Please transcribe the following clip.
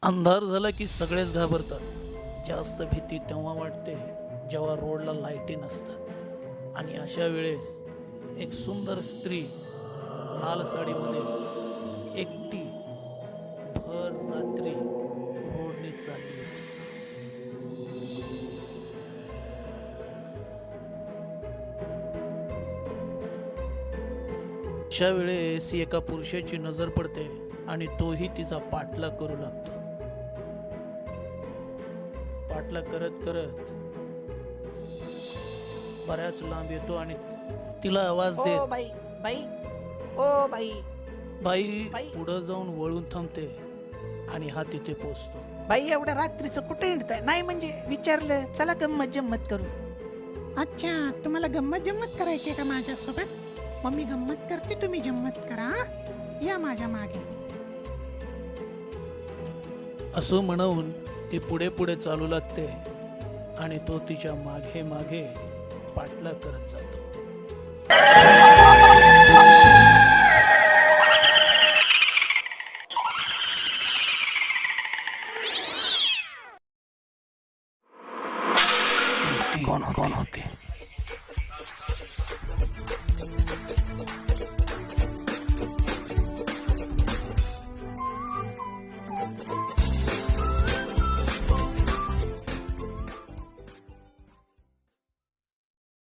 अंधार झाला की सगळेच घाबरतात. जास्त भीती तेव्हा वाटते जेव्हा रोडला लाईटी नसतात आणि अशा वेळेस एक सुंदर स्त्री लाल साडीमध्ये एकटी भर रात्री रोडने चालली होती. अशा वेळेस एका पुरुषाची नजर पडते आणि तोही तिचा पाठलाग करू लागतो. पाठलाग करत करत बऱ्याच लांब येतो आणि तिला आवाज ओ देत बाई बाई ओ बाई बाई बाई. पुढं जाऊन वळून थांबते आणि हा तिथे पोचतो. बाई एवढ्या रात्रीचं कुठे हिंडताय? नाही म्हणजे विचारलं, चला गंमत जम्मत करू. अच्छा, तुम्हाला गंमत जम्मत करायची आहे का माझ्यासोबत? मग मी गंमत करते, तुम्ही जम्मत करा हा? या माझ्या मागे. असं म्हणून ती पुढे पुढे चालू लागते आणि तो तिच्या मागे मागे पाठलाग करत जातो. ती कोण होती?